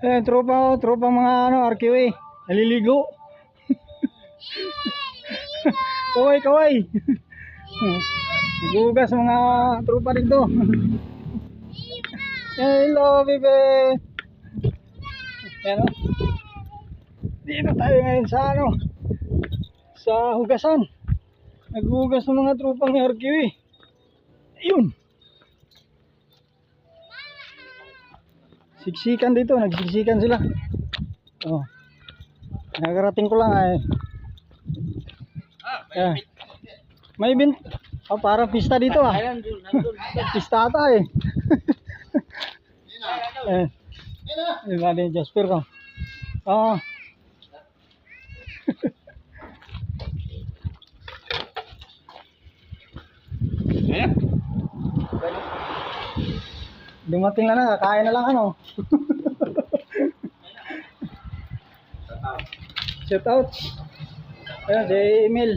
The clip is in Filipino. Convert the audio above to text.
Eh, tropa mga ano, RQA. Naliligo. Kaway. Nagugas mga tropa dito. Hello, bebe. Ayan o. Dito tayo ngayon sa ano, sa hugasan. Naghugas ng mga tropang RQA. Ayun. Siksikan dito, nagsiksikan sila. Oh. Nakarating ko lang ay. May event. Oh, parang pista dito ah. Pista ata eh. Diba din Jasper ko. Oh. Dumating na, kakain na lang ano. Shout out. Ayun, si Emil.